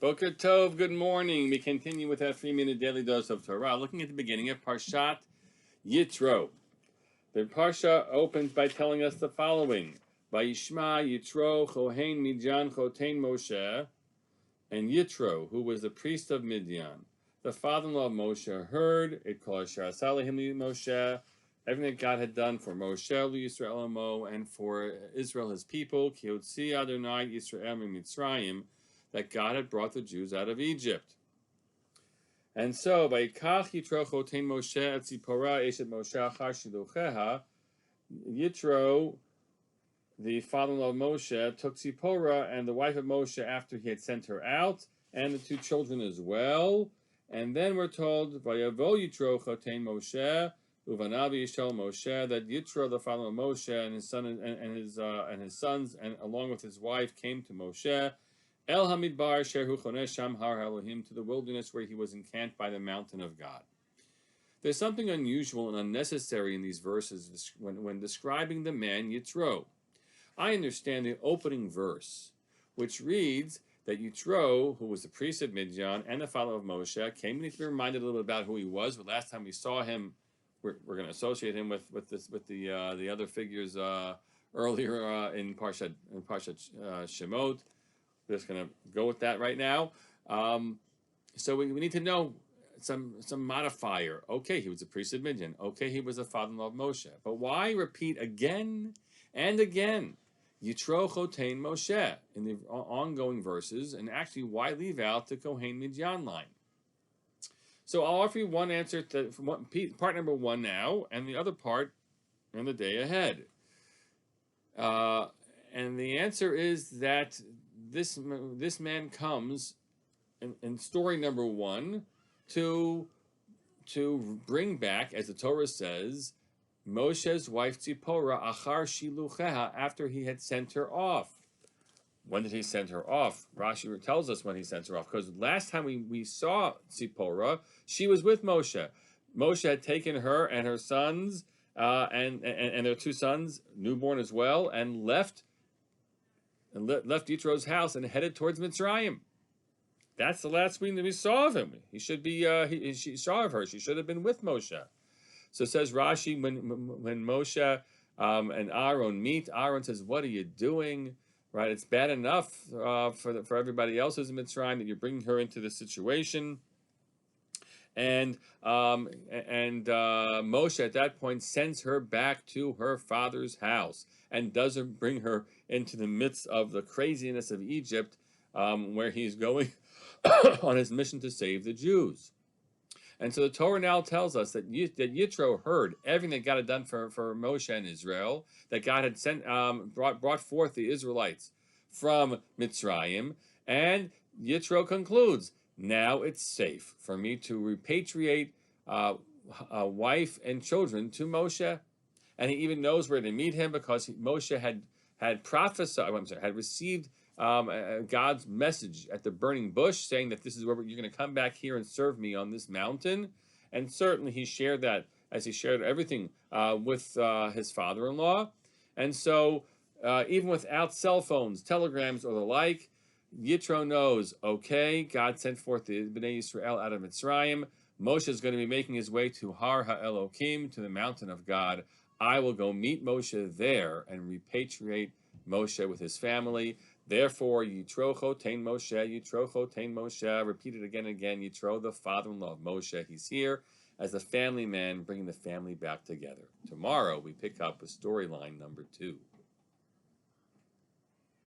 Boker Tov, good morning. We continue with our 3-minute daily dose of Torah, looking at the beginning of Parshat Yitro. The Parsha opens by telling us the following. Vayishma Yitro Chohen Midyan Choten Moshe, and Yitro, who was the priest of Midian, the father-in-law of Moshe, heard it called Sharasalahim Moshe, everything that God had done for Moshe, Yisrael Amo, and for Israel, his people, Kiotzi Adonai Yisrael Mitzrayim, that God had brought the Jews out of Egypt. And so, Vayikach Yitro Choten Moshe et Tzipora Eshet Moshe Achar Shilucheha, Yitro, the father-in-law of Moshe, took Tzipora and the wife of Moshe after he had sent her out, and the two children as well. And then we're told, Vayavo Yitro Choten Moshe, Uvanav Yishol Moshe, that Yitro, the father of Moshe, and his son and his sons, and along with his wife, came to Moshe, El Hamidbar Shehu Chonesh Sham Har Elohim, to the wilderness where he was encamped by the mountain of God. There's something unusual and unnecessary in these verses when describing the man Yitro. I understand the opening verse, which reads that Yitro, who was the priest of Midian and the father of Moshe, came. We need to be reminded a little bit about who he was. But last time we saw him, we're going to associate him with the other figures earlier in Parshat Shemot. We're just going to go with that right now. So we need to know some modifier. Okay, he was a priest of Midian. Okay, he was a father-in-law of Moshe. But why repeat again and again Yitro Choten Moshe in the ongoing verses, and actually why leave out the Kohen Midian line? So I'll offer you one answer to part number one now, and the other part in the day ahead. And the answer is that this man comes in story number one to bring back, as the Torah says, Moshe's wife Tzipora achar shilucheha, after he had sent her off. When did he send her off? Rashi tells us when he sent her off, because last time we saw Tzipora, she was with Moshe. Moshe had taken her and her sons and their two sons, newborn as well, and left Yitro's house and headed towards Mitzrayim. That's the last thing that we saw of him. He should be. She saw of her. She should have been with Moshe. So says Rashi, when Moshe and Aaron meet, Aaron says, "What are you doing? Right? It's bad enough for everybody else who's in Mitzrayim that you're bringing her into this situation." And Moshe at that point sends her back to her father's house and doesn't bring her into the midst of the craziness of Egypt, where he's going on his mission to save the Jews. And so the Torah now tells us that Yitro heard everything that God had done for Moshe and Israel, that God had sent brought forth the Israelites from Mitzrayim, and Yitro concludes, now it's safe for me to repatriate a wife and children to Moshe. And he even knows where to meet him, because Moshe had prophesied, had received God's message at the burning bush, saying that this is where you're going to come back here and serve me on this mountain. And certainly he shared that, as he shared everything with his father-in-law. And so even without cell phones, telegrams, or the like, Yitro knows, okay, God sent forth the Bnei Yisrael out of Mitzrayim. Moshe is going to be making his way to Har HaElokim, to the mountain of God. I will go meet Moshe there and repatriate Moshe with his family. Therefore, Yitro Choten Moshe, Yitro Choten Moshe, repeated again and again, Yitro, the father-in-law of Moshe. He's here as a family man, bringing the family back together. Tomorrow, we pick up with storyline number 2.